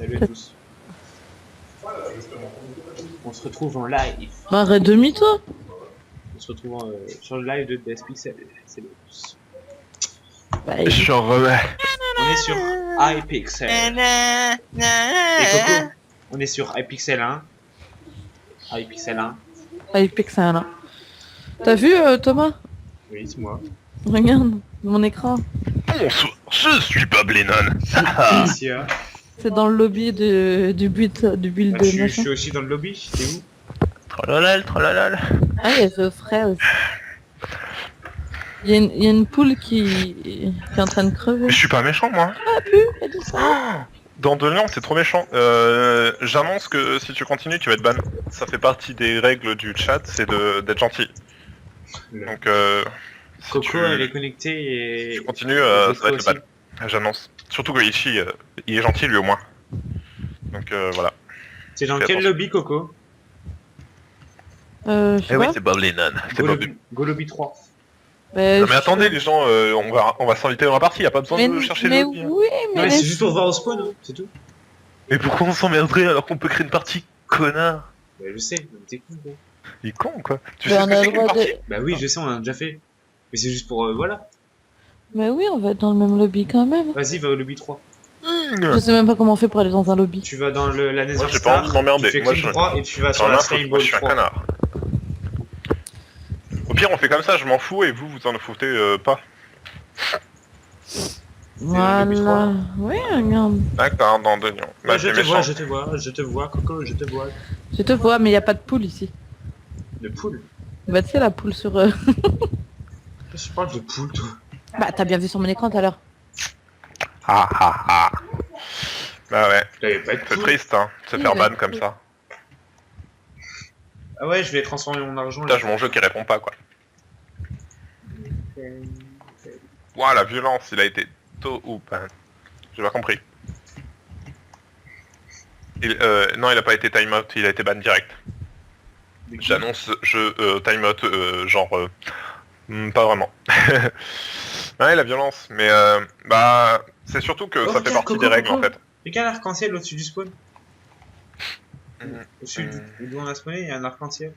Salut à tous. On se retrouve en live. Bah arrête de mytho. On se retrouve sur le live de DS Pixel. C'est le... Bah, Je remets. On est sur iPixel. Et Coco, on est sur iPixel 1. iPixel 1. iPixel là. T'as vu Thomas? Oui, c'est moi. Regarde mon écran. Bonsoir, je suis Bob Lennon. Monsieur. C'est dans le lobby du build Bah, de je machin. suis aussi dans le lobby. T'es où? Trolalal, trolalal. Ah il y a Geoffrey aussi. Il y a une poule qui est en train de crever. Mais je suis pas méchant moi. Elle dit ça. Oh, dans De Lion, c'est trop méchant. J'annonce que si tu continues, tu vas être ban. Ça fait partie des règles du chat, c'est d'être gentil. Donc, si Coco, tu, elle est connectée et... tu continues, et ça va être Coco le ban. J'annonce. Surtout que Ichi, il est gentil lui au moins. Donc voilà. C'est dans Fais quel attention. lobby, Coco? Je sais Eh oui, pas. c'est Bob Lennon. C'est Go Bob. lobby, Go lobby 3. Bah, Non mais attendez les gens, on va s'inviter dans la partie, y a pas besoin Mais, de chercher mais le lobby, hein. oui, Non, mais mais c'est laisse- juste pour voir au spawn, hein, c'est tout. Mais pourquoi on s'emmerderait alors qu'on peut créer une partie, connard? Bah, je sais, mais t'es con, quoi. Il est con quoi? Tu Mais sais ce on que a c'est le qu'une droit partie? de... Bah oui, je sais, on a déjà fait. Mais c'est juste pour... voilà. Mais oui, on va être dans le même lobby quand même. Vas-y, va au lobby 3. Je sais même pas comment on fait pour aller dans un lobby. Tu vas dans la Nether Moi, j'ai pas Star, envie de m'emmerder. tu fais Moi, clic je- droit et tu vas sur J'en ai la un foutre, Slime moi Ball je suis un 3. connard. Au pire on fait comme ça, je m'en fous et vous en foutez pas. Voilà. lobby 3. Oui, regarde. D'accord, dans Denion. Bah Ouais, je t'es te vois, méchant. je te vois, Coco, je te vois. Je te vois, mais il y a pas de poule ici. De poule. Bah tu sais la poule sur... Qu'est-ce que tu parles de poule, toi? Bah t'as bien vu sur mon écran tout à l'heure. Ah ah ah. Bah ouais, Là, y a pas de c'est poule. triste hein, de se Oui, faire mais- ban comme ça. Ah ouais, je vais transformer mon argent. Putain, j'ai mon jeu qui répond pas quoi. Ouah, la violence, il a été tôt ou pas. J'ai pas compris. Non, il a pas été timeout, il a été ban direct. J'annonce je timeout genre pas vraiment. Ouais, la violence, mais bah c'est surtout que Oh, ça fait regarde, partie Coco, des règles Coco. en fait. Regarde l'arc-en-ciel au-dessus du spawn. Mhm. Au-dessus d'où on a spawné, il y a un arc-en-ciel.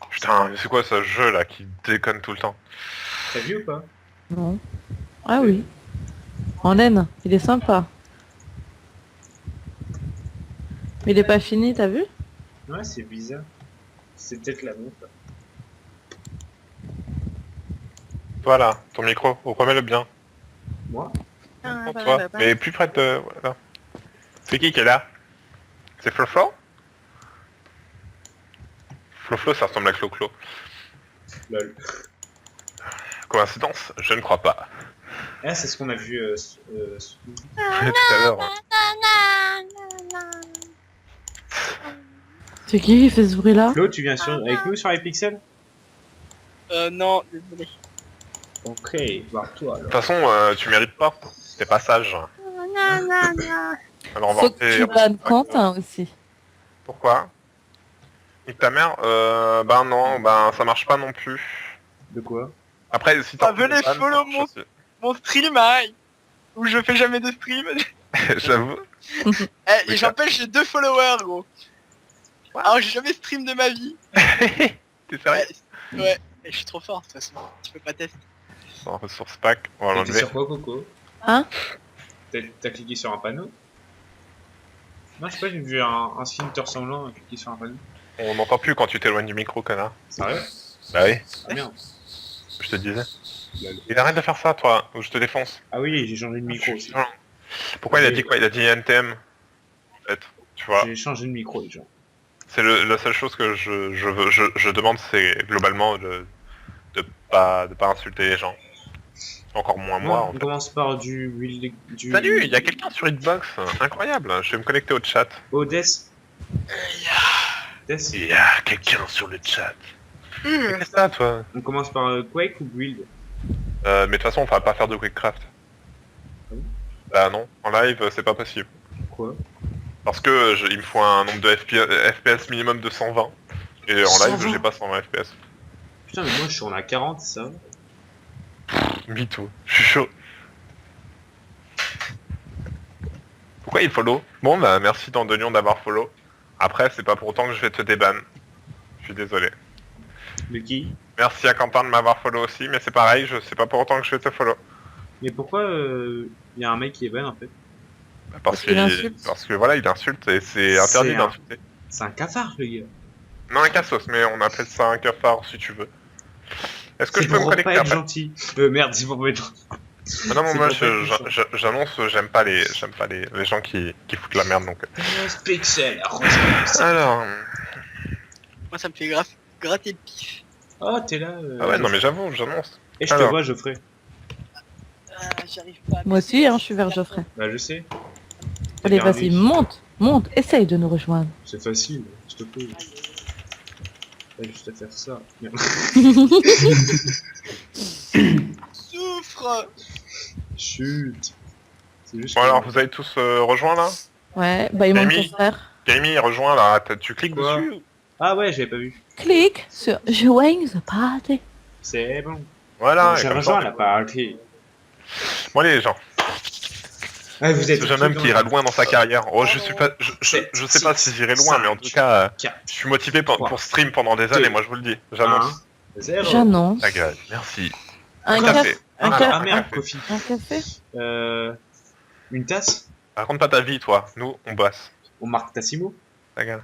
Putain, mais c'est quoi ce jeu là qui déconne tout le temps? T'as vu ou pas? Non. Ah oui. En laine, il est sympa. Mais il est pas fini, t'as vu? Ouais, c'est bizarre. C'est peut-être la montre. Voilà, ton micro, remets-le bien. Moi? Pour toi, mais plus près de... Voilà. C'est qui est là? C'est Floflo? Floflo, ça ressemble à Clo-Clo. Lol. Coïncidence? Je ne crois pas. Ah, c'est ce qu'on a vu Tout à l'heure. C'est qui fait ce bruit là? Flo, tu viens avec nous sur les pixels? Non, désolé. Ok, barre-toi De alors. toute façon, tu mérites pas. T'es pas sage. Alors on va Faut que tu refaire- bannes Quentin aussi. Pourquoi? Nique ta mère? Ben non, ben ça marche pas non plus. De quoi? Après, si Ah, t'as venez follow mon stream, hein, où je fais jamais de stream. J'avoue. Eh, Oui, et j'empêche, j'ai 2 followers, gros. Alors, j'ai jamais stream de ma vie. T'es sérieux? Ouais, et je suis trop fort, de toute façon. Tu peux pas tester. Bon, ressource pack, on va T'as cliqué l'enlever. sur quoi, Coco? Hein? T'as cliqué sur un panneau? Non, je sais pas, j'ai vu un signe te ressemblant à cliquer sur un panneau. On n'entend plus quand tu t'éloignes du micro, connard. Sérieux? Bah oui, Ah merde. je te disais. Lol. Il arrête de faire ça, toi, ou je te défonce. Ah oui, j'ai changé de micro aussi. Non. Pourquoi il a dit quoi? Il a dit NTM. En fait, tu vois. J'ai changé de micro déjà. C'est la seule chose que je demande, c'est globalement de pas insulter les gens. Encore moins moi, en on fait. commence par du... Salut, il y a quelqu'un sur Hitbox, incroyable. Je vais me connecter au chat. Oh, Death. Death. Il y a quelqu'un sur le chat. Qu'est-ce que c'est ça, toi? On commence par Quake ou Build? Mais de toute façon, on va pas faire de Quickcraft. Ah bon? Bah non, en live, c'est pas possible. Quoi? Parce que il me faut un nombre de FPS minimum de 120. Et en 120? live, j'ai pas 120 FPS. Putain, mais moi je suis en A40, ça. Mytho, je suis chaud. Pourquoi il follow. Bon bah merci Dandelion d'avoir follow. Après c'est pas pour autant que je vais te déban. Je suis désolé. De qui? Merci à Quentin de m'avoir follow aussi, mais c'est pareil, je sais pas pour autant que je vais te follow. Mais pourquoi y a un mec qui est ban en fait? Parce que voilà, il insulte et c'est interdit d'insulter. C'est un cafard le gars. Non, un cassos, mais on appelle ça un cafard si tu veux. Est-ce que je peux me pour connecter pas être après? gentil. Merde, c'est pour pas être gentil. Ah non, c'est moi pour pas être j'annonce, j'aime pas les gens qui foutent la merde donc. Rose Pixel, Alors. Moi ça me fait gratter le pif. Oh, t'es là. Ah ouais, non mais j'avoue, j'annonce. Et je te Alors. vois, Geoffrey. Ah, j'arrive pas. Moi aussi, hein, je suis vers Geoffrey. Bah, je sais. Allez, Vers vas-y, lui. monte, essaye de nous rejoindre. C'est facile, je te prie. T'as juste à faire ça. Merde. Souffre. Chut. C'est juste. Bon que- alors, vous avez tous rejoint là? Ouais, bah il manque Camille. ton frère. Camille, rejoins là, tu cliques Quoi? dessus? Ah ouais, j'avais pas vu. Clique sur Join the Party. C'est bon. Voilà. J'ai et comme rejoint ça, la partie. Bon allez les gens, Ah, vous êtes ce jeune homme qui ira loin dans sa carrière. Oh, je suis pas, je sais pas si j'irai loin, mais en tout cas, je suis motivé pour stream pendant des années. Moi, je vous le dis. J'annonce. 0. J'annonce. Ta gueule. Merci. Un Café. café. Un Voilà. café. Ah merde, café. coffee. Un café. Une tasse? Raconte pas ta vie, toi. Nous, on bosse. On marque Tassimo? Ta gueule.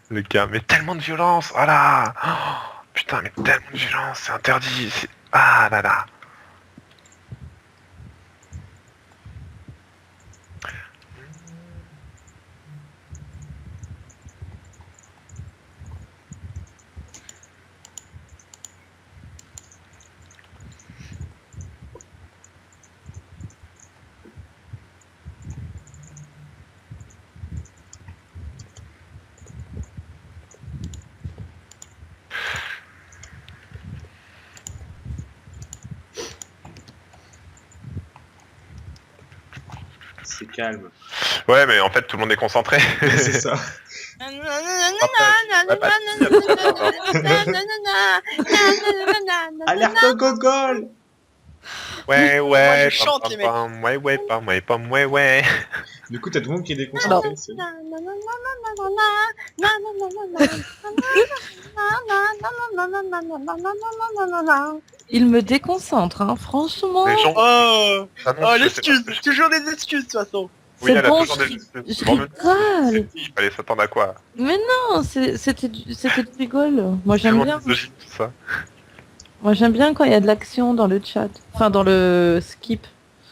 Le gars, mais tellement de violence. Voilà. Oh, putain, mais tellement de violence. C'est interdit. Ah là là. C'est calme. Ouais, mais en fait, tout le monde est concentré. C'est ça. Alerte au gogol! Ouais, Moi, ouais. je chante, pam, les pam, pam, ouais, ouais, pam, ouais, pam, ouais, ouais. Du coup, t'as tout le monde qui est déconcentré. c'est- Il me déconcentre, hein, franchement. Les gens. Oh, s'annoncent, oh je sais l'excuse, pas. toujours des excuses de toute façon. Oui, C'est elle a bon, toujours des excuses. je Bon, mais rigole. il fallait s'attendre à quoi? Mais non, c'était du rigole. Moi j'aime Tellement bien. misogyne, tout ça. Moi j'aime bien quand il y a de l'action dans le chat. Enfin dans le skip.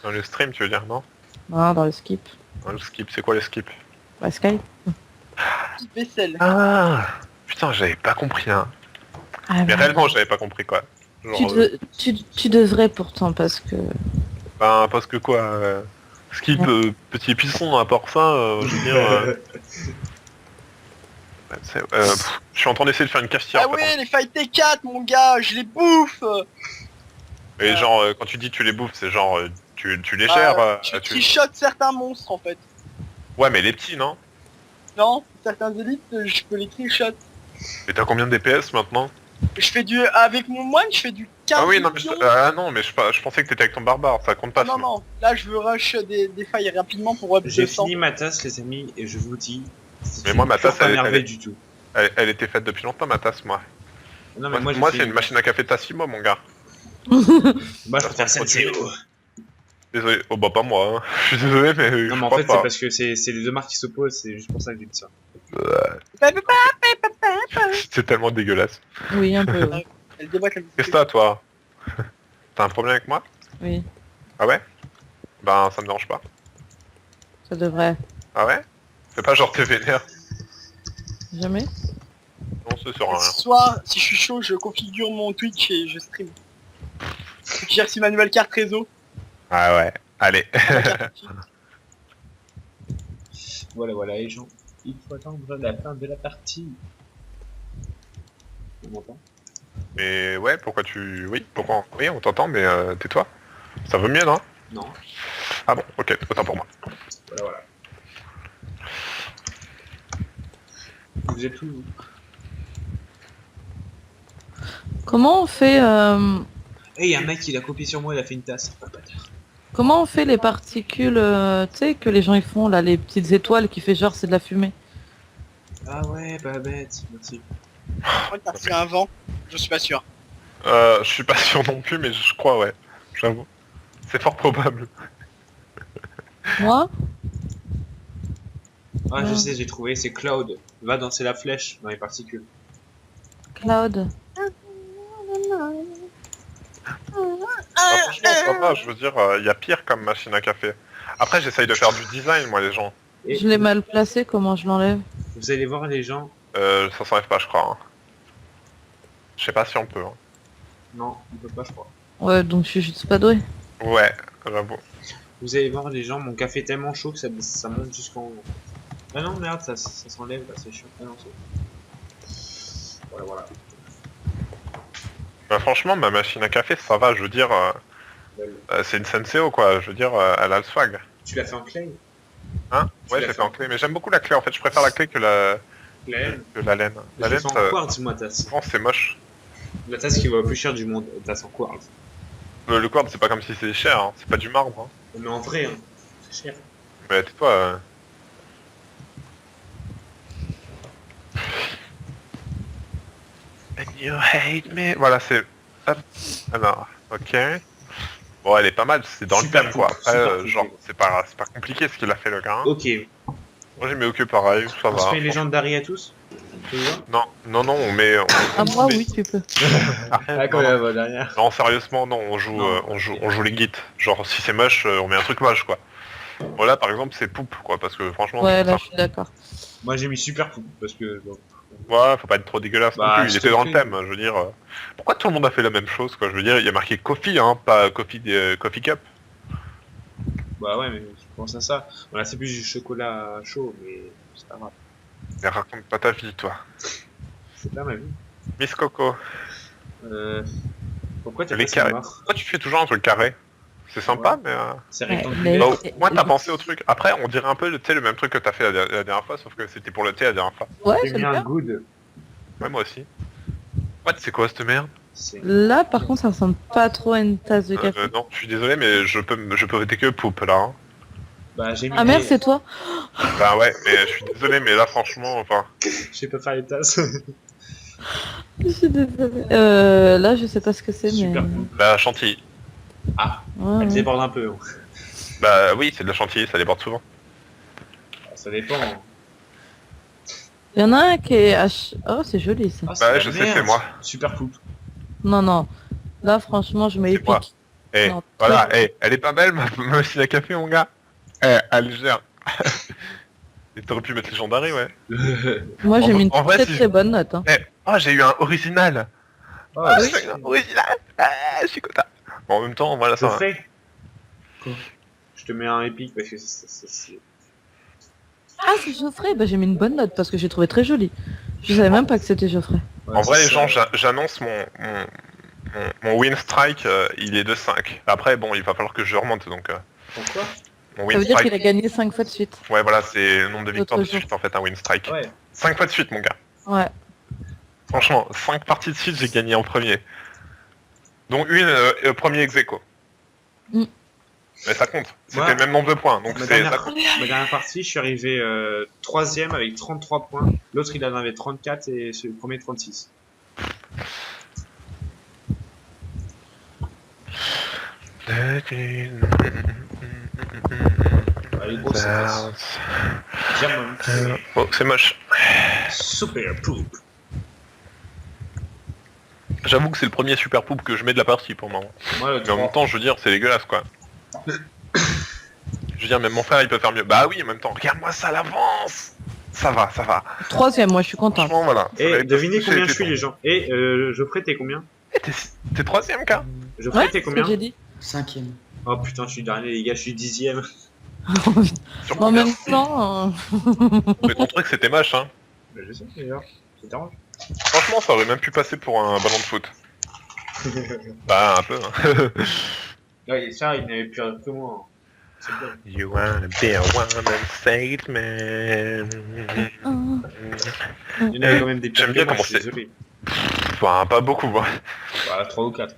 Dans le stream, tu veux dire, non? Non, dans le skip. Dans le skip, c'est quoi le skip? Bah Skype. Vaisselle. Ah, putain, j'avais pas compris, hein. Ah, Mais réellement, j'avais pas compris, quoi. Genre, tu devrais pourtant parce que... ben, parce que quoi, skip, petit épisson, à part ça, je veux dire... je suis en train d'essayer de faire une cafetière. Ah ouais, les fight T4, mon gars, je les bouffe. Et genre, quand tu dis tu les bouffes, c'est genre, tu les gères, Je trichote certains monstres en fait. Ouais, mais les petits, non? Non, certains élites, je peux les trichot. Et t'as combien de DPS maintenant? Je fais du... Avec mon moine, je fais du 15 Ah oui, non, mais millions. non, mais je pensais que t'étais avec ton barbare, ça compte pas. Non, sinon. non, là je veux rush des failles rapidement pour up J'ai 200. fini ma tasse, les amis, et je vous dis. Mais moi, ma tasse, pas elle merveille est- du tout. Elle était faite depuis longtemps, ma tasse, moi. Non, mais Moi, moi, j'ai c'est une machine à café Tassimo, mon gars. Moi, je préfère Senseo. Désolé. Oh, bah, pas moi, hein. Je suis désolé, mais Non, je mais en crois fait, pas. c'est parce que c'est les deux marques qui s'opposent, c'est juste pour ça que j'ai dit ça. C'est tellement dégueulasse. Oui, un peu. Elle déboîte la Qu'est-ce que t'as, toi? T'as un problème avec moi? Oui, Ah ouais? Ben, ça me dérange pas. ça devrait. Ah ouais? Fais pas genre t'es vénère. Jamais. Non, c'est sur rien. Ce soir, si je suis chaud, je configure mon Twitch et je stream. J'ai reçu ma nouvelle carte réseau. Ah ouais. Allez. La carte Twitch. Voilà, voilà, les gens. Il faut attendre la fin de la partie. On m'entend? Mais ouais, pourquoi tu... Oui, pourquoi... Oui, on t'entend, mais tais-toi. Ça vaut mieux, non? Non. Ah bon, ok, autant pour moi. Voilà, voilà. Vous êtes où, vous? Comment on fait... Eh, y a un mec, il a copié sur moi, il a fait une tasse. Ah, bâtard. Comment on fait les particules, tu sais, que les gens ils font là, les petites étoiles qui fait genre c'est de la fumée? Ah ouais, pas bête, merci. Je crois que t'as reçu un vent. Je suis pas sûr. Je suis pas sûr non plus, mais je crois, ouais. J'avoue. C'est fort probable. Moi? Ah, je Ouais. sais, j'ai trouvé, c'est Cloud. Va danser la flèche dans les particules. Cloud. Ah, franchement, ça va, je veux dire, il y a pire comme machine à café. Après, j'essaye de faire du design, moi, les gens. Et Je l'ai mal placé, comment je l'enlève? vous allez voir les gens. Ça s'enlève pas, je crois. Hein. Je sais pas si on peut. Hein. Non, on peut pas, je crois. Ouais, donc je suis juste pas doué. Ouais, j'avoue. Vous allez voir les gens, mon café est tellement chaud que ça monte jusqu'en haut. Ah non, merde, ça s'enlève là, c'est chiant. Ah non, c'est... Voilà, voilà. Bah, franchement, ma machine à café, ça va, je veux dire, c'est une Senseo, quoi. Je veux dire, elle a le swag. Tu l'as fait en clay? Hein? Tu Ouais, l'as j'ai fait fait en clé, mais j'aime beaucoup la clé, en fait. Je préfère la clé que la Laine. laine. La Je laine, fais en ça... quartz, moi, tasse. souvent, c'est moche. La tasse qui vaut la plus cher du monde, tasse en quartz. Le quartz, c'est pas comme si c'était cher, hein. C'est pas du marbre. Hein. Mais en vrai, hein, c'est cher. Mais tais-toi. And you hate me. Voilà, c'est... Hop. Alors, ok. Bon, elle est pas mal, c'est dans Super le thème, quoi. cool, Après, super cool. genre, c'est pas compliqué ce qu'il a fait, le gars. Hein. Ok, Moi, j'ai mis ok pareil, ça on se va. fait une légende d'Harry à tous? Tu vois? Non, on met... À moi, oui, tu peux. Ah, quand même, derrière. Non, sérieusement, non, on joue, Non. on joue les gits. Genre, si c'est moche, on met un truc moche, quoi. Voilà, par exemple, c'est poupe, quoi, parce que franchement... Ouais, c'est là, ça. je suis d'accord. Moi, j'ai mis super cool, parce que... Bon. Ouais, faut pas être trop dégueulasse Bah, non plus, il s'il était te dans le plaît. thème, je veux dire... Pourquoi tout le monde a fait la même chose, quoi? Je veux dire, il y a marqué Coffee, hein, pas Coffee, coffee Cup. Bah ouais, mais je pense à ça. Voilà, c'est plus du chocolat chaud, mais c'est pas grave. Mais raconte pas ta vie, toi. C'est pas ma vie. Miss Coco, Pourquoi t'as Les fait ça carrés. noir? pourquoi tu fais toujours un truc carré? C'est sympa, Ouais. mais... C'est Ouais, rectangulaire. mais- Bah, Et- au moins, t'as et- pensé au truc. Après, on dirait un peu, tu sais, le même truc que t'as fait la dernière fois, sauf que c'était pour le thé la dernière fois. Ouais, J'ai c'est mis un bien. good. Ouais, moi aussi. What, c'est quoi cette merde? C'est... Là, par contre, ça ressemble pas trop à une tasse de café. Non, je suis désolé, mais je peux voter que poupe, là. Hein. Bah j'ai mis... Ah merde, c'est toi? Bah ouais, mais je suis désolé, mais là, franchement, enfin... Je sais pas faire les tasses. Je suis désolée. Là, je sais pas ce que c'est, mais... Super cool. La chantilly. Ah, Ouais, elle ouais. déborde un peu. Hein. Bah oui, c'est de la chantilly, ça déborde souvent. Ça dépend. Hein. Il y en a un qui est... Oh, c'est joli, ça. Ah, Bah, la je sais, merde. c'est moi. Super cool. Non, non. Là, franchement, je mets C'est moi. épique. Eh, Non, voilà, très- elle est pas belle, ma machine à café, mon gars. Eh, elle gère. Et t'aurais pu mettre légendary, ouais. Moi, j'ai mis une En vrai, très si très bonne note. Hein. Eh, oh, j'ai eu un original. Ah, J'ai eu un original. Ah, je suis content. Bon, en même temps, voilà, ça va. Geoffrey. Je te mets un épique parce que c'est... Ah, c'est Geoffrey. Bah, j'ai mis une bonne note parce que j'ai trouvé très joli. Je savais même pas que c'était Geoffrey. Ouais, En vrai, c'est les ça. gens, j'annonce mon win strike, il est de 5. Après, bon, il va falloir que je remonte, donc... Pourquoi? mon Ça win veut dire strike... qu'il a gagné 5 fois de suite. Ouais, voilà, c'est le nombre de victoires de L'autre jour. suite, en fait, un win strike. Ouais. 5 fois de suite, mon gars. Ouais. Franchement, 5 parties de suite, j'ai gagné en premier. Dont une premier ex aequo. Mm. Mais ça compte. C'était Ouais. le même nombre de points, donc Ma c'est... dernière, ça- ma dernière partie, je suis arrivé 3ème avec 33 points. L'autre, il en avait 34 et le premier 36. Allez, gros, ça passe. German. Oh, c'est moche. Super poop. J'avoue que c'est le premier super poupe que je mets de la partie pour le moment. Moi, le Mais en 3. même temps, je veux dire, c'est dégueulasse, quoi. Je veux dire, même mon frère, il peut faire mieux. Bah oui, en même temps, regarde-moi ça, l'avance. Ça va, ça va. 3ème, moi, je suis content. Franchement, voilà. Ça va Et être- devinez c'est- combien je c'est suis, bon. les gens. Et Geoffrey, t'es combien? Eh, t'es 3ème, gars. Geoffrey, Ouais, t'es c'est ce combien? que j'ai dit. 5ème. Oh putain, je suis dernier, les gars, je suis 10ème. Sur En combien même temps... Mais ton truc, c'était moche, hein. Bah, je sais, d'ailleurs. Ça t'arrange? Franchement, ça aurait même pu passer pour un ballon de foot. Bah, un peu, hein. Ouais, ça, il n'avait plus rien que moi. Hein. C'est bien. You wanna be a one-man state man. Il y en avait quand même des pires J'aime bien que moi, comment je suis c'est. désolé. Enfin, pas beaucoup, moi. Voilà, 3 ou 4.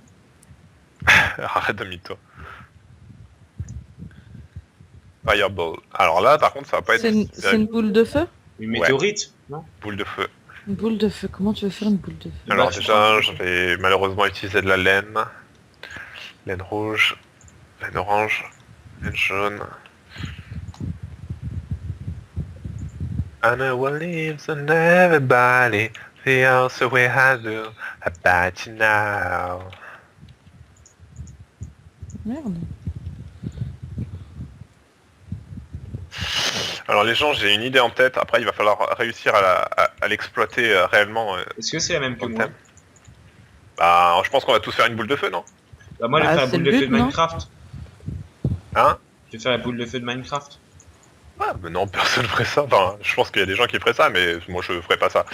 Arrête de mytho. Fireball. Alors là, par contre, ça va pas être C'est une boule de feu? Une météorite, non? boule de feu. Une boule de feu, comment tu veux faire une boule de feu? Alors Bah, tu déjà, prends- je vais malheureusement utiliser de la laine. Laine rouge, laine orange, laine jaune. I know what lives in everybody feels the way I do about you now. Merde. Alors les gens, j'ai une idée en tête. Après, il va falloir réussir à l'exploiter réellement. Est-ce que c'est la même que Dans le moi? thème. Bah, je pense qu'on va tous faire une boule de feu, non? Bah moi je vais Bah, faire la c'est boule le de feu but, de non? Minecraft. Hein? Je vais faire la boule de feu de Minecraft. Ah, mais non, personne ferait ça. Enfin, je pense qu'il y a des gens qui feraient ça, mais moi je ferais pas ça.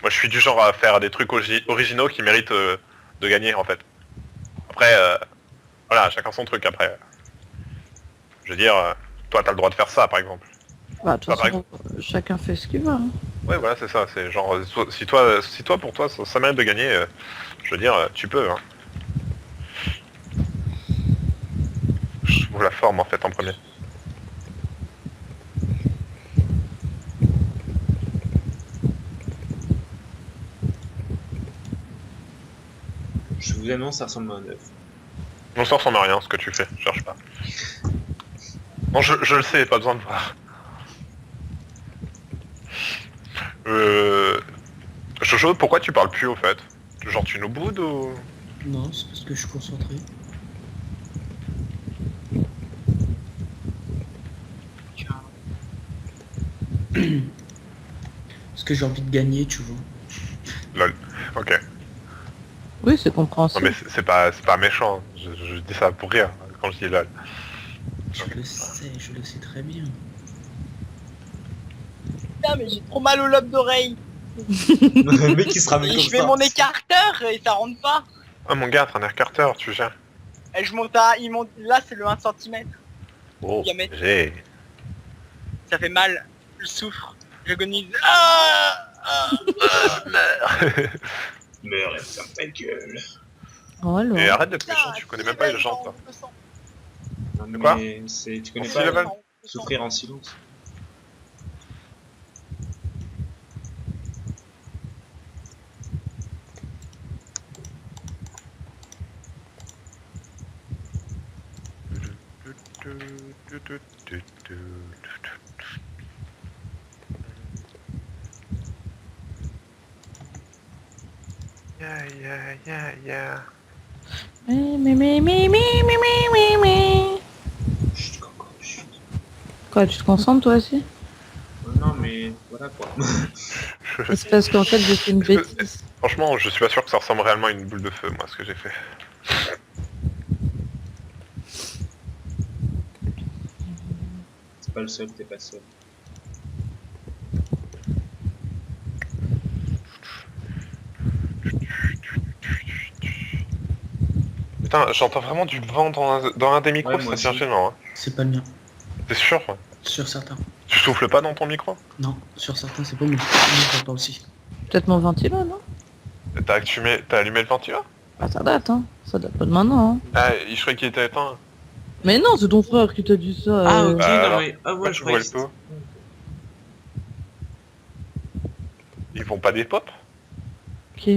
Moi je suis du genre à faire des trucs originaux qui méritent de gagner en fait. Après, voilà, chacun son truc après. Je veux dire, toi t'as le droit de faire ça par exemple. Bah, de toute Bah, par façon, chacun fait ce qu'il veut. Hein. Ouais, voilà, c'est ça. C'est genre, si toi pour toi ça mérite de gagner, je veux dire, tu peux. Hein. Je trouve la forme en fait en premier. Je vous annonce, ça ressemble à un œuf. Non, ça ressemble à rien ce que tu fais, cherche pas. Non, je le sais, pas besoin de voir. Jojo, pourquoi tu parles plus au fait? Genre tu nous boudes ou... Non, c'est parce que je suis concentré. Tiens. Parce que j'ai envie de gagner, tu vois. Lol. Ok. Oui, c'est Non compréhensible. mais c'est pas méchant. Je dis ça pour rire quand je dis lol. Je le sais très bien. Putain, mais j'ai trop mal au lobe d'oreille. Le mec qui se ramène Et comme je fais ça. mon écarteur et ça rentre pas. Oh mon gars, t'es un air Carter, tu gères. Et je monte à... Il monte... Là, c'est le 1 cm. Oh, Jamais. j'ai... Ça fait mal. Je souffre. J'agonise. Ah Meurs et ferme ta gueule. Oh là. Et arrête d'être Putain, méchant, tu connais même pas les gens, toi. Non, De quoi mais c'est... Tu connais Si, pas level. souffrir en silence. Yeah. Mais. Chut, Coco, chut. Quoi, tu te concentres toi aussi? Non, mais voilà quoi. C'est parce qu'en fait j'ai fait une bêtise. Franchement, je suis pas sûr que ça ressemble réellement à une boule de feu, moi, ce que j'ai fait. C'est pas le seul, t'es pas seul. Putain, j'entends vraiment du vent dans un des micros, Ouais, moi c'est aussi. gênant. Hein. C'est pas le mien. T'es sûr? Sur certains. Tu souffles pas dans ton micro? Non, sur certains, c'est pas moi. Moi, j'entends aussi. Peut-être mon ventilo, non? T'as allumé le ventilo? Bah ça date, hein. Ça date pas de maintenant, hein. Ah, je croyais qu'il était éteint. Mais non, c'est ton frère qui t'a dit ça. Ah, ok, Bah, non, alors, mais... Ah, ouais, je tu vois croyais le pot. Ils font pas des pop? Ok.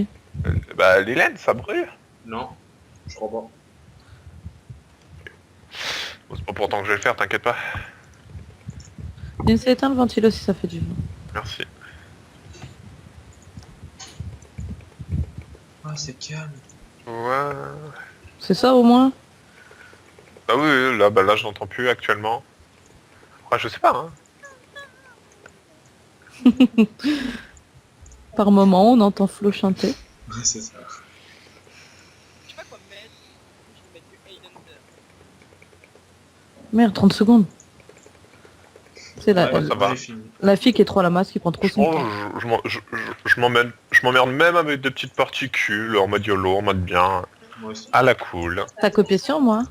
Bah, les laines, ça brûle. Non, je crois pas. Bon, c'est pas pour autant que je vais le faire, t'inquiète pas. Essaye d'éteindre le ventilo si ça fait du vent. Merci. Ah, c'est calme. Ouais. C'est ça au moins? Ah oui, là je n'entends plus actuellement. Ouais, je sais pas, hein. Par moment, on entend Flo chanter. Ouais, c'est ça. Je sais pas quoi me mettre. Je vais mettre du Hayden. Merde, 30 secondes. C'est Ouais, ça va. j'ai fini. la fille qui est trop à la masse, qui prend trop son temps. Je m'emmerde même avec des petites particules, en mode YOLO, en mode bien, Moi aussi. à la cool. T'as copié sur moi?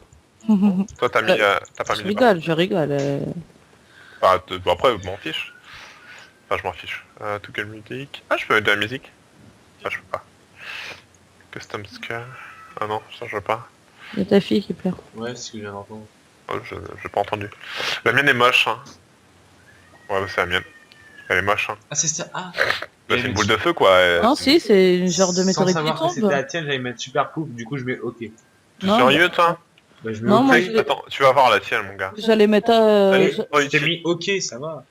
Toi, t'as pas Je mis les barres. rigole, je rigole. Bah, bon, après, je m'en fiche. Enfin, je m'en fiche. Tout quelle musique? Ah, je peux mettre de la musique? Ah, je peux pas. Custom scale. Ah non, ça je veux pas. Il y a ta fille qui pleure. Ouais, c'est ce que je viens d'entendre. Oh, j'ai pas entendu. La mienne est moche, hein. Ouais, c'est la mienne. Elle est moche, hein. Ah, c'est ça. Ah. Bah, c'est une boule de feu, quoi. Non, si, c'est une genre de Sans météorite qui savoir que c'était tombe. la tienne, j'allais mettre super pouf, du coup je mets OK. T'es Non, sérieux, toi? Bah, je mets Non, OK. moi, Attends, tu vas voir la tienne, mon gars. J'allais mettre Allez, Oh, je t'ai mis OK, ça va.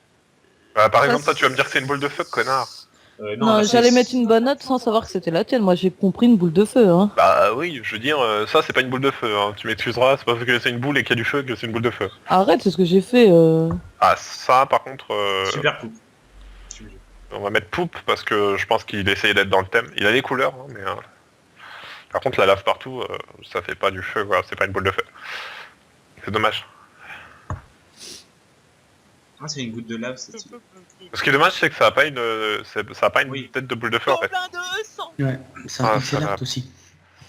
Bah, par Ça, exemple, toi, tu vas me dire que c'est une boule de feu, connard. Non, là, c'est- j'allais mettre une bonne note sans savoir que c'était la tienne. Moi, j'ai compris une boule de feu, hein. Bah oui, je veux dire, ça, c'est pas une boule de feu, hein. Tu m'excuseras, c'est pas parce que c'est une boule et qu'il y a du feu que c'est une boule de feu. Arrête, c'est ce que j'ai fait. Ah, ça, par contre, Super pouf. on va mettre poupe parce que je pense qu'il essayait d'être dans le thème. Il a les couleurs, hein, mais... Par contre, la lave partout, ça fait pas du feu, quoi. C'est pas une boule de feu. C'est dommage. Ah, c'est une goutte de lave, c'est stylé. Ce qui est dommage, c'est que ça a pas une, ça a pas une Oui. tête de boule de feu, en fait. Plein de sang. Ouais, c'est un Ah, pixel ça va. art aussi.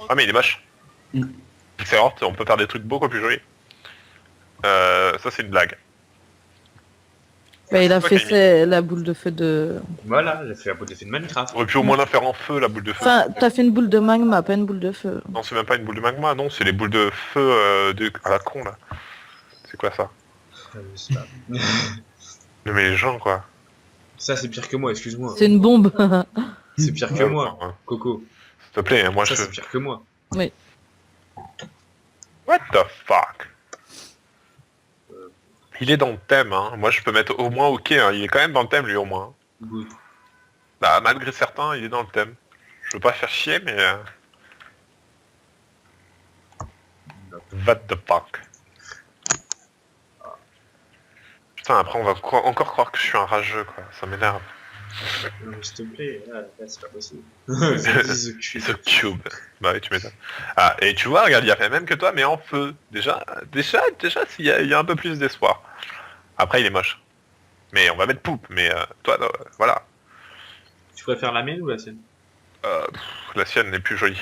Ah, mais il est moche. Mm. C'est hors, on peut faire des trucs beaucoup plus jolis. Ça, c'est une blague. Bah, il a toi fait qui as la boule de feu de... Voilà, j'ai fait la boule de feu de Minecraft. On aurait pu au moins la faire en feu, la boule de feu. Enfin, t'as fait une boule de magma, pas une boule de feu. Non, c'est même pas une boule de magma, non, c'est les boules de feu à la con, là. C'est quoi ça? Je sais pas. Non, mais les gens, quoi. Ça, c'est pire que moi, excuse-moi. C'est une bombe. C'est pire que moi, Ouais. Coco. S'il te plaît, moi Ça, je... c'est pire que moi. What the fuck? Il est dans le thème, hein. Moi, je peux mettre au moins OK, hein. Il est quand même dans le thème, lui, au moins. Good. Bah, malgré certains, il est dans le thème. Je veux pas faire chier, mais... What the fuck? Putain, après, on va encore croire que je suis un rageux, quoi. Ça m'énerve. Non, mais s'il te plaît, là, c'est pas possible. Ça dit que je suis The Cube. Bah oui, tu m'étonnes. Ah, et tu vois, regarde, il y a fait même que toi, mais en feu. Déjà, il y a un peu plus d'espoir. Après, il est moche. Mais on va mettre poupe, mais toi, voilà. Tu préfères la mienne ou la sienne? La sienne n'est plus jolie.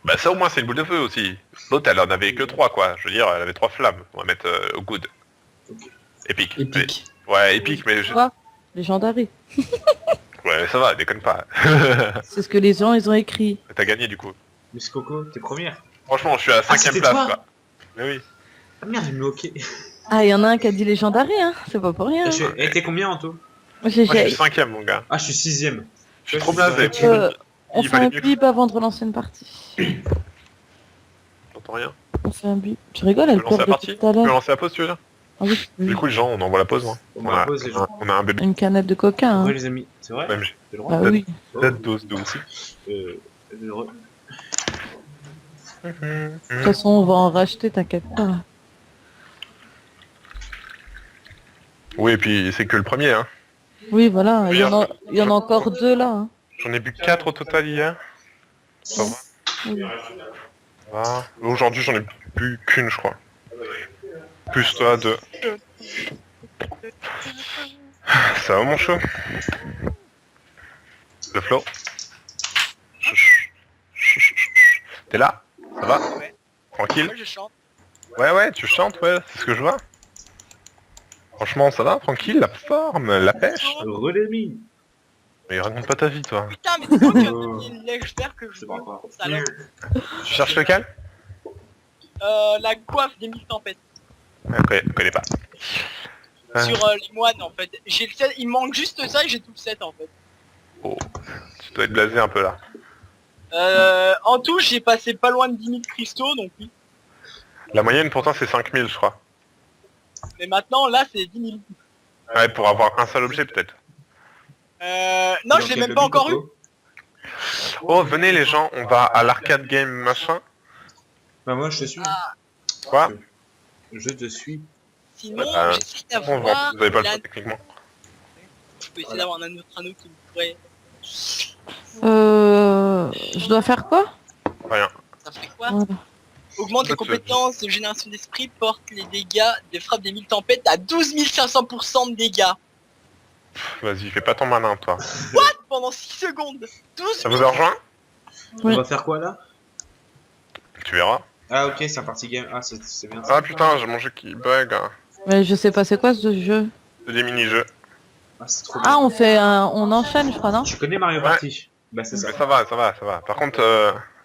Bah ça, au moins, c'est une boule de feu aussi. L'autre, elle en avait que 3, quoi. Je veux dire, elle avait 3 flammes. On va mettre au good. Épique. Épique. Ouais, épique, mais... Quoi Légendary. Ouais, ça va, déconne pas. C'est ce que les gens, ils ont écrit. T'as gagné, du coup. Miss Coco, t'es première. Franchement, je suis à la 5ème c'était place, toi quoi. Mais oui. Ah merde, j'ai mis OK. Ah, il y en a un qui a dit Légendary, hein. C'est pas pour rien. Eh, t'es combien en tout? Moi, j'ai... Moi, je suis 5ème, mon gars. Ah, je suis 6ème. Je suis trop blasé. On Il fait un fallait mieux. bip avant de relancer une partie. J'entends rien. On fait un bip. Tu rigoles, elle Tu veux lancer pleure la depuis partie? tout à Tu veux l'heure. lancer la pause, tu veux dire? Ah oui, oui. Du coup, les gens, on envoie la pause. Hein. On va poser, les gens. On a un bébé. Une canette de coca, hein. Ouais, les amis, c'est vrai? Même J'ai le droit? Bah oui. Oh. cette dose douce. Euh, re- De toute façon, on va en racheter, t'inquiète pas. Oui, et puis c'est que le premier. Hein. Oui, voilà. Il y en a encore 2 là. Hein. J'en ai bu 4 au total hier. Ça va. Oui. Ah. Aujourd'hui, j'en ai bu qu'une, je crois. Plus toi, 2. Ça va, mon chaud? Le flow? T'es là? Ça va? Ouais. Tranquille? Moi je chante. Ouais, tu chantes, ouais, c'est ce que je vois. Franchement, ça va, tranquille, la forme, la pêche. Relais. Mais raconte pas ta vie, toi. Putain, mais c'est toi qui as donné une légère que je C'est pas veux. encore. Salope. Tu cherches lequel? La coiffe des mille tempêtes. Je connais pas. Sur les moines en fait. J'ai le set, il me manque juste ça et j'ai tout le set en fait. Oh, tu dois être blasé un peu là. En tout, j'ai passé pas loin de 10 000 cristaux, donc oui. La moyenne pourtant c'est 5000 je crois. Mais maintenant, là, c'est 10 000. Ouais, pour avoir un seul objet peut-être. Non, je l'ai même pas encore eu. Oh, venez les gens, on va à l'arcade game machin. Bah moi je te suis. Ah, Quoi? Je te suis. sinon, j'essaie On va, d'avoir... vous avez pas le la- choix techniquement. Je peux essayer d'avoir un autre anneau qui me pourrait... Je dois faire quoi? Rien. Ça fait quoi? Voilà. Augmente les compétences de génération d'esprit, porte les dégâts de frappe des 1000 tempêtes à 12 500% de dégâts. Vas-y, fais pas ton malin toi. Pendant 6 secondes. 12 Ça vous a rejoint? Oui. On va faire quoi là? Tu verras. Ah ok, c'est un party game. Ah c'est bien. Ah putain, j'ai mon jeu qui bug. Hein. Mais je sais pas c'est quoi ce jeu. C'est des mini-jeux. Ah c'est trop bien. Ah, on enchaîne, je crois, non? Tu connais Mario Ouais. Party? Bah c'est ça. Mais ça va. Par contre,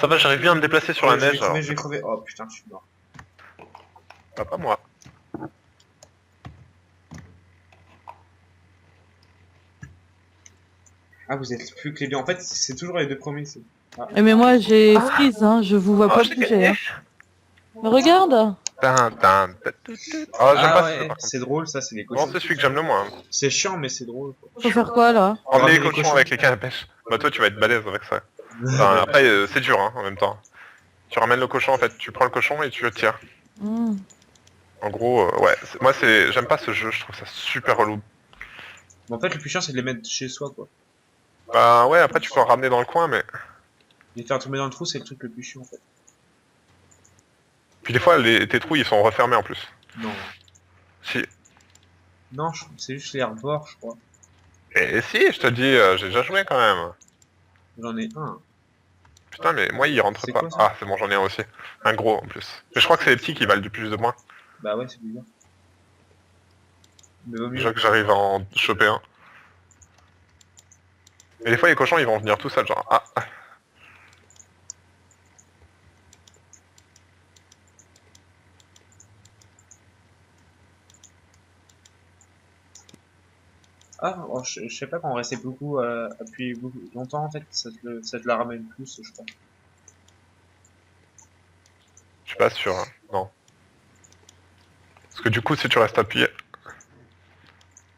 Ça va, j'arrive bien à me déplacer sur la Je vais neige. Alors. crever, je vais crever. Oh putain, je suis mort. Bah, pas moi. Ah, vous êtes plus que les deux. En fait, c'est toujours les deux premiers. Mais moi j'ai freeze, hein, je vous vois Oh, pas j'ai bouger. gagné. Hein. Mais regarde. Oh, j'aime pas ouais, ce jeu par contre. c'est drôle, ça, c'est les Bon, cochons. c'est celui que j'aime le moins. Hein. C'est chiant, mais c'est drôle. Quoi. Faut faire quoi là? Emmener les les cochons cochons. avec les cannes à pêche. Bah toi tu vas être balèze avec ça. Enfin, après c'est dur hein, en même temps. Tu ramènes le cochon en fait, tu prends le cochon et tu le tires. Hmm. En gros, ouais, moi c'est, j'aime pas ce jeu, je trouve ça super relou. Mais en fait, le plus chiant, c'est de les mettre chez soi, quoi. Bah ouais, après tu peux en ramener dans le coin, mais Les faire tomber dans le trou, c'est le truc le plus chiant, en fait. puis des fois tes trous ils sont refermés en plus. Non. Si. Non, c'est juste les rebords, je crois. Et si, je te dis, j'ai déjà joué quand même. J'en ai un. Putain mais moi il rentre C'est pas. quoi, ça Ah c'est bon, j'en ai un aussi. Un gros en plus. Mais je crois que c'est les petits qui valent du plus de points. Bah ouais, c'est bizarre. Mais vaut mieux. Déjà que j'arrive à en choper un. Mais des fois les cochons ils vont venir tout seuls genre ah. Ah, oh, je sais pas, quand on restait beaucoup appuyé beaucoup longtemps, en fait, ça te la ramène plus, je crois. Je suis pas sûr, hein. Non. Parce que du coup, si tu restes appuyé...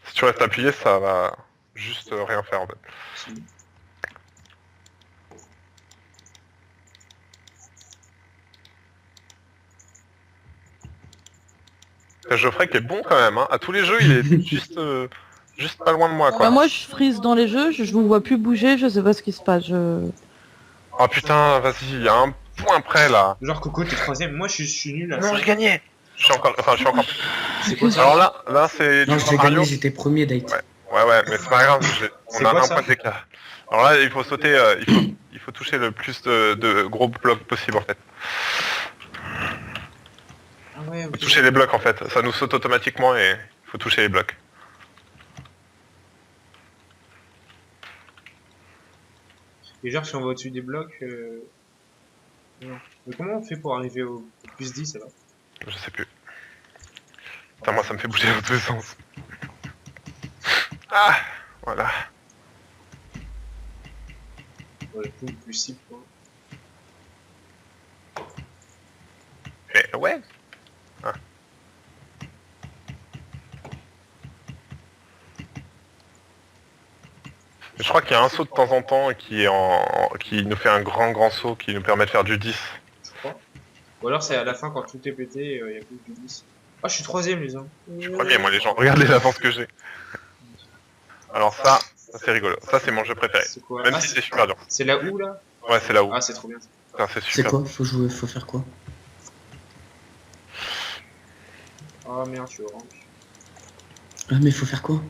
Si tu restes appuyé, ça va juste rien faire, en fait. Si. Geoffrey qui est bon quand même, hein. À tous les jeux, il est juste pas loin de moi, Bah, quoi. moi je freeze dans les jeux, je vous vois plus bouger, je sais pas ce qui se passe. Oh putain, vas-y, il y a un point près, là. Genre, Coco, t'es troisième. Moi, je suis nul à Non, ça. j'ai gagné. Je suis encore... Enfin, je suis encore... C'est quoi ça? Alors là, c'est Non, du je l'ai Mario. gagné, j'étais premier, Date. Ouais, mais c'est pas grave, on C'est a quoi, un ça point d'écart. Alors là, il faut sauter, il faut toucher le plus de gros blocs possible, en fait. Ah ouais, Faut ok. toucher les blocs, en fait. Ça nous saute automatiquement et il faut toucher les blocs. Et genre, si on va au-dessus des blocs... Non. Mais comment on fait pour arriver au plus 10, alors? Je sais plus. Putain, moi ça me fait bouger dans tous les sens. Ah, voilà. Ouais, plus 6 points. Mais ouais. Ah. Je crois qu'il y a un saut de temps en temps qui nous fait un grand saut qui nous permet de faire du 10. Je crois. Ou alors, c'est à la fin, quand tout est pété, il y a plus que 10. Ah, je suis troisième, les gens. Je suis premier, moi les gens. Regardez l'avance que j'ai. Alors ça c'est rigolo. Ça c'est mon jeu préféré. C'est quoi? Même Ah, si c'est super dur. c'est là où, là? Ouais, c'est là-haut. Ah, c'est trop bien. Putain, c'est C'est super. quoi? Faut jouer, faut faire quoi? Ah, merde, je suis orange. Ah, mais faut faire quoi?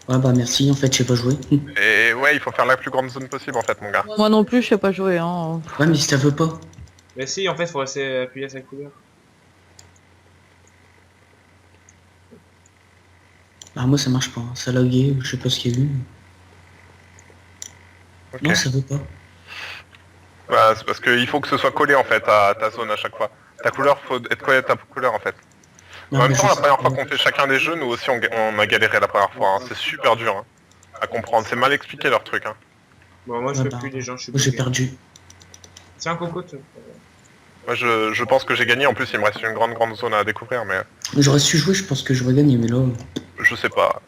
Ouais, bah merci, en fait, je sais pas jouer. Et ouais, il faut faire la plus grande zone possible en fait, mon gars. Moi non plus, je sais pas jouer. Hein. Ouais, mais si ça veut pas. Mais si, en fait, faut rester appuyé à sa couleur. Ah, moi ça marche pas. Ça lagué, je sais pas ce qu'il y a eu. Ok. Non, ça veut pas. Bah, c'est parce qu'il faut que ce soit collé en fait à ta zone à chaque fois. Ta couleur, faut être collé à ta couleur en fait. Non, En même mais temps, je la sais- première fois qu'on fait chacun des jeux, nous aussi on a galéré la première fois. Hein. C'est super dur hein, à comprendre. C'est mal expliqué leur truc. Hein. Bon, moi, je Ouais, peux bah, plus, les gens, je suis Moi j'ai bloqué. perdu. Tiens, Coco, toi. Moi je pense que j'ai gagné. En plus, il me reste une grande zone à découvrir, mais J'aurais su jouer, je pense que j'aurais gagné, mais là... je sais pas.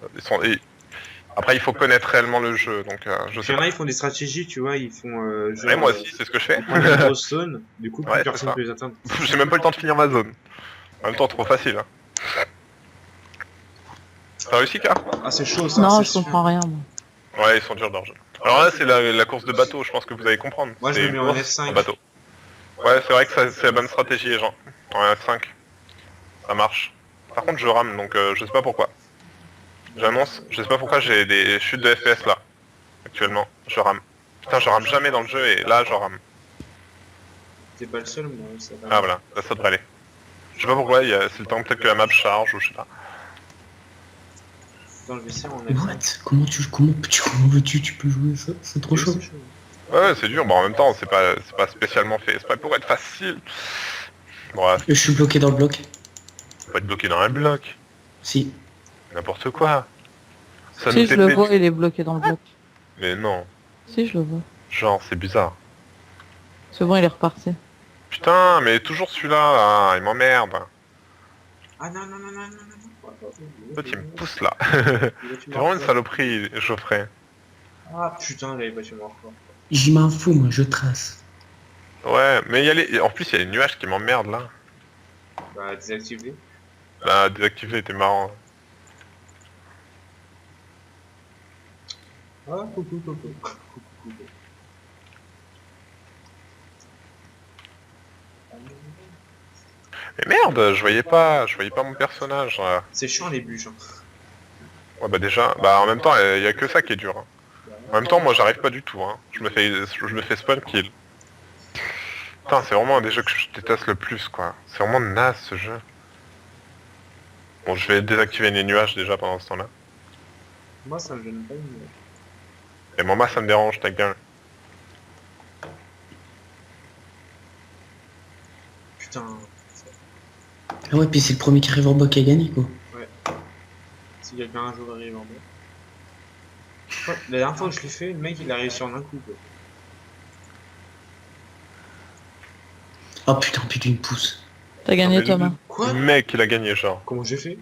Après, il faut connaître réellement le jeu, donc je Il y sais en pas. a, ils font des stratégies, tu vois, ils font... Ouais, moi aussi, c'est ce que je fais. prendre une grosse zone, du coup, plus Ouais, c'est personne ça. peut les atteindre. J'ai même pas eu le temps de finir ma zone. En même temps, trop facile. Hein. T'as réussi, Car? Ah, c'est chaud, ça. Non, c'est je sûr. comprends rien. Moi. Ouais, ils sont durs leur jeu. Alors là, c'est la course de bateau, je pense que vous allez comprendre. Moi, je C'est me mets une en course F5. bateau. Ouais, c'est vrai que c'est la bonne stratégie, les gens. En F5. Ça marche. Par contre, je rame, donc je sais pas pourquoi. J'annonce, je sais pas pourquoi j'ai des chutes de FPS là. Actuellement, je rame. Putain, je rame jamais dans le jeu et là, je rame. T'es pas le seul, moi, ça va. Ah voilà, là, ça devrait aller. Je sais pas pourquoi, c'est le temps peut-être que la map charge ou je sais pas. Dans le WC, on What? Comment veux-tu tu peux jouer ça? C'est trop chaud. Ouais, c'est dur, bon en même temps, c'est pas spécialement fait. C'est pas pour être facile. Bref, Je suis bloqué dans le bloc. faut pas être bloqué dans un bloc. Si. N'importe quoi. Ça Si, nous je le TP. vois, il est bloqué dans le bloc. Mais non, Si, je le vois. genre, c'est bizarre. C'est bon, il est reparti. Putain, mais toujours celui-là, là, il m'emmerde. Ah non, non, non, non, non, non. L'autre, il me pousse là. C'est C'est vraiment une saloperie, Geoffrey. Ah putain, j'avais pas su moi encore. Je m'en fous, moi, je trace. Ouais, mais il y a les... en plus, il y a les nuages qui m'emmerdent là. Bah, désactiver. Bah, désactiver était marrant. Ah, coucou, coucou. Coucou. Mais merde, je voyais pas mon personnage. Là. C'est chiant les bûches. Hein. Ouais, bah déjà, bah en même temps, il y a que ça qui est dur. Hein. En même temps, moi, j'arrive pas du tout. Hein. Je me fais spawn kill. Putain, c'est vraiment un des jeux que je déteste le plus, quoi. C'est vraiment naze ce jeu. Bon, je vais désactiver les nuages déjà pendant ce temps-là. Moi, ça me gêne pas. Et moi, ça me dérange, ta gueule. Putain. Ah ouais, puis c'est le premier qui arrive en bas qui a gagné, quoi. Si quelqu'un un jour arrive en bas. Ouais, la dernière fois que je l'ai fait, le mec il a réussi en un coup. Quoi. Oh putain, plus d'une pouce. T'as gagné, mais Thomas. Quoi? Le mec, il a gagné, genre. Comment j'ai fait?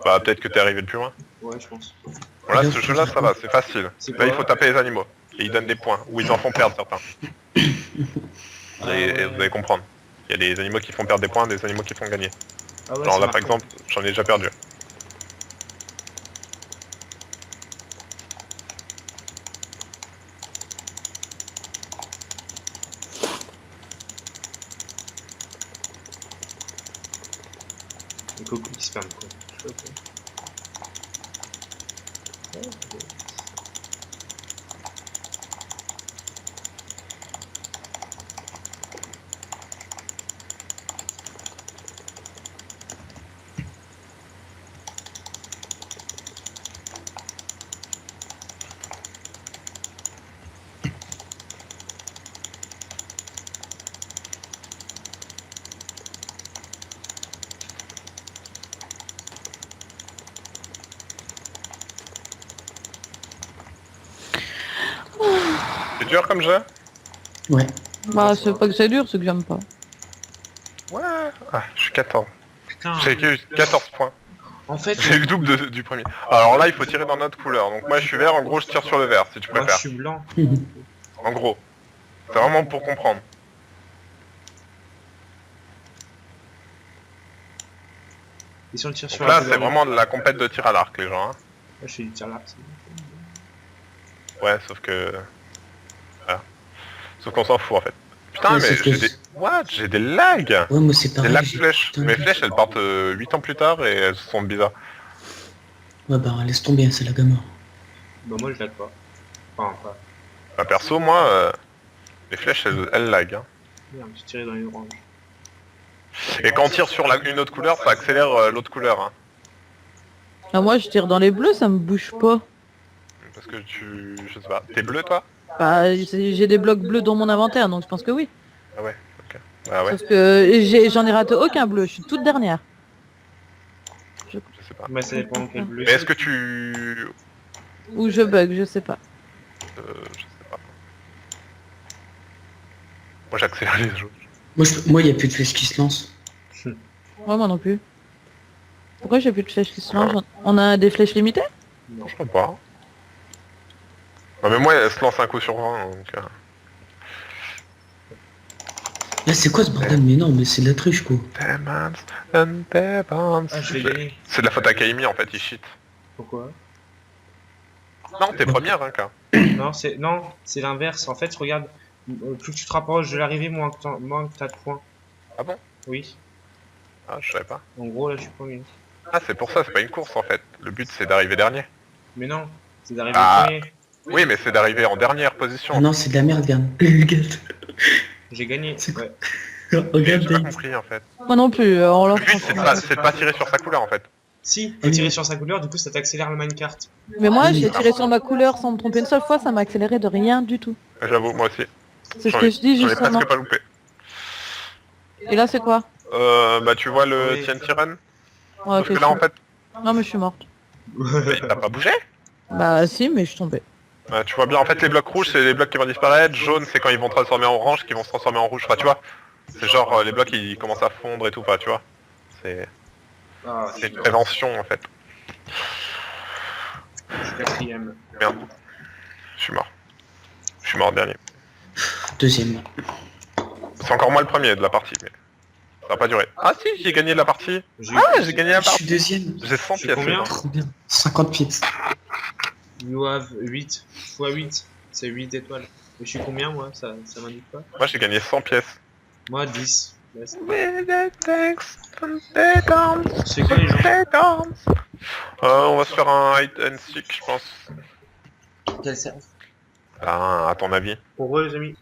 Bah, peut-être que t'es arrivé le plus loin. Ouais, je pense. Voilà, ce jeu-là, ça va, c'est facile. C'est Là, il quoi faut taper les animaux. Et ils donnent des points, ou ils en font perdre certains. Vous allez comprendre. Il y a des animaux qui font perdre des points, des animaux qui font gagner. Ah ouais, Genre c'est là, par marqué. exemple, j'en ai déjà perdu. Les cocos qui se perdent quoi. Chouette, ouais. Ouais, ouais. C'est dur comme jeu? Ouais. Bah, c'est pas que c'est dur, c'est que j'aime pas. Ouais. Ah, je suis 14. Putain. J'ai eu 14 points. En fait, J'ai eu le double du premier. Alors là, il faut tirer dans notre couleur. Donc moi, je suis vert, en gros, je tire sur le vert, si tu moi je préfères. suis blanc. En gros. C'est vraiment pour comprendre. Et si on tire Donc sur là, la c'est vraiment de la compète de tir à l'arc, les gens. Hein. Moi je fais du tir là. Ouais, sauf que... Voilà. Sauf qu'on s'en fout, en fait. Putain, Ouais, mais c'est ce que j'ai des... What? J'ai des lags. Ouais, moi c'est Des pareil. lags j'ai- flèches. putain, Mes flèches, elles partent 8 ans plus tard et elles sont bizarres. Ouais, bah laisse tomber, c'est la gamme. Bah moi je lag pas. Enfin, pas. Bah, perso, moi, les flèches, elles lag. Hein. Merde, j'ai tiré dans les oranges. Et quand on tire sur une autre couleur, ça accélère l'autre couleur. Hein. Ah, moi, je tire dans les bleus, ça me bouge pas. Parce que tu... Je sais pas. T'es bleu, toi? Bah, j'ai des blocs bleus dans mon inventaire, donc je pense que oui. Ah ouais, ok. Ah ouais, Sauf que j'en ai raté aucun bleu, je suis toute dernière. je sais pas. Bah ça dépend quel bleu. Mais est-ce que tu... Ou je bug, je sais pas. je sais pas. Moi, j'accélère les jeux. Moi, y a plus de flèches qui se lancent. Ouais, moi non plus. Pourquoi j'ai plus de flèches qui se lancent? On a des flèches limitées? Non. Je crois pas. Non mais moi, elle se lance un coup sur 20, donc... Là, c'est quoi ce bordel? Mais non, mais c'est de la triche, quoi. Demons and demons. Ah je l'ai gagné. C'est de la faute à Kaimi, en fait, il cheat. Pourquoi? Non, t'es première, hein, quoi. Non, c'est l'inverse. En fait, regarde, plus tu te rapproches de l'arrivée, moins que t'as de points. Ah bon? Oui. Ah, je savais pas. En gros, là, je suis premier. Ah, c'est pour ça, c'est pas une course, en fait. Le but, c'est d'arriver dernier. Mais non, c'est d'arriver Ah. premier. Oui, mais c'est d'arriver en dernière Ah position. non, c'est de la merde, Garn. Regarde. J'ai gagné. C'est quoi? Ouais. Regarde, J'ai pas Dave. compris, en fait. Moi non plus, on leur Le but, c'est de pas tirer sur sa couleur, en fait. Si, faut tirer sur sa couleur, du coup, ça t'accélère le minecart. Mais moi, j'ai tiré sur ma couleur sans me tromper une seule fois, ça m'a accéléré de rien du tout. J'avoue, moi aussi. C'est ce que je dis J'en ai justement. presque pas loupé. Et là, c'est quoi? Bah tu vois le Oui. TNT Run? Ouais, Parce ok, que je là en suis- fait, Non, mais je suis morte. mais t'as pas bougé? Bah si, mais je suis tombée. Bah, tu vois bien, en fait les blocs rouges c'est les blocs qui vont disparaître, jaune c'est quand ils vont transformer en orange qui vont se transformer en rouge, enfin tu vois. C'est genre les blocs ils commencent à fondre et tout, enfin tu vois. C'est Ah, une prévention en fait. je suis quatrième. Merde. Je suis mort. Je suis mort dernier. Deuxième. C'est encore moi le premier de la partie, mais ça va pas durer. Ah si, j'ai gagné de la partie. J'ai gagné la Je suis partie. deuxième. J'ai 100 C'est pièces. combien maintenant. Trop bien. 50 pièces. You have 8 x 8, c'est 8 étoiles. Et je suis combien moi? Ça m'indique pas. Moi j'ai gagné 100 pièces. Moi 10. Là, c'est C'est quoi les gens? On va se faire un hide and seek, je pense. Quel serve? Ah, à ton avis. Pour eux les amis.